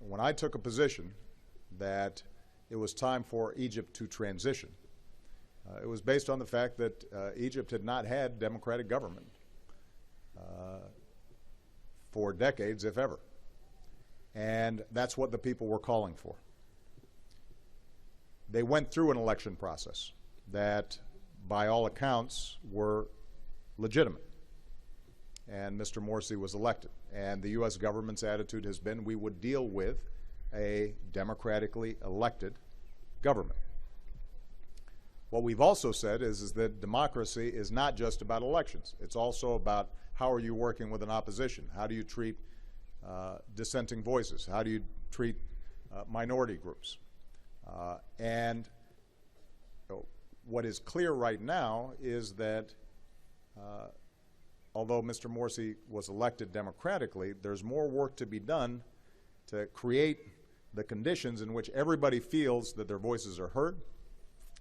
when I took a position that it was time for Egypt to transition, it was based on the fact that Egypt had not had democratic government for decades, if ever. And that's what the people were calling for. They went through an election process that, by all accounts, were legitimate. And Mr. Morsi was elected. And the U.S. government's attitude has been we would deal with a democratically elected government. What we've also said is that democracy is not just about elections. It's also about how are you working with an opposition? How do you treat dissenting voices? How do you treat minority groups? And what is clear right now is that although Mr. Morsi was elected democratically, there's more work to be done to create the conditions in which everybody feels that their voices are heard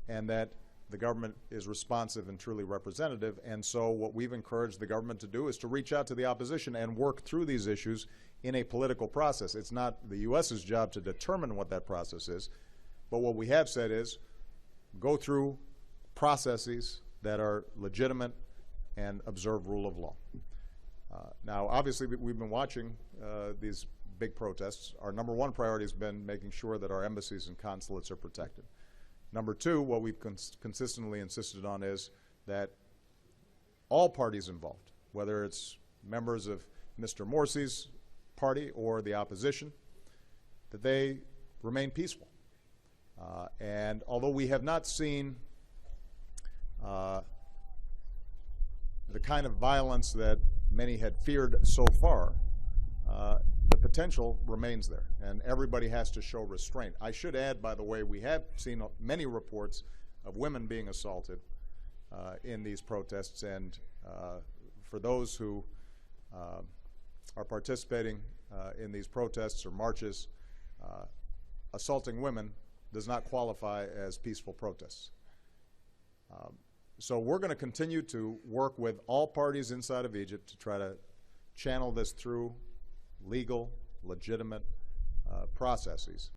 and that the government is responsive and truly representative. And so what we've encouraged the government to do is to reach out to the opposition and work through these issues in a political process. It's not the U.S.'s job to determine what that process is, but what we have said is go through processes that are legitimate and observe rule of law. Now, obviously, we've been watching these big protests. Our number one priority has been making sure that our embassies and consulates are protected. Number two, what we've consistently insisted on is that all parties involved, whether it's members of Mr. Morsi's party or the opposition, that they remain peaceful. And although we have not seen the kind of violence that many had feared so far, the potential remains there, and everybody has to show restraint. I should add, by the way, we have seen many reports of women being assaulted in these protests, and for those who are participating in these protests or marches, assaulting women does not qualify as peaceful protests. So we're going to continue to work with all parties inside of Egypt to try to channel this through legal, legitimate processes.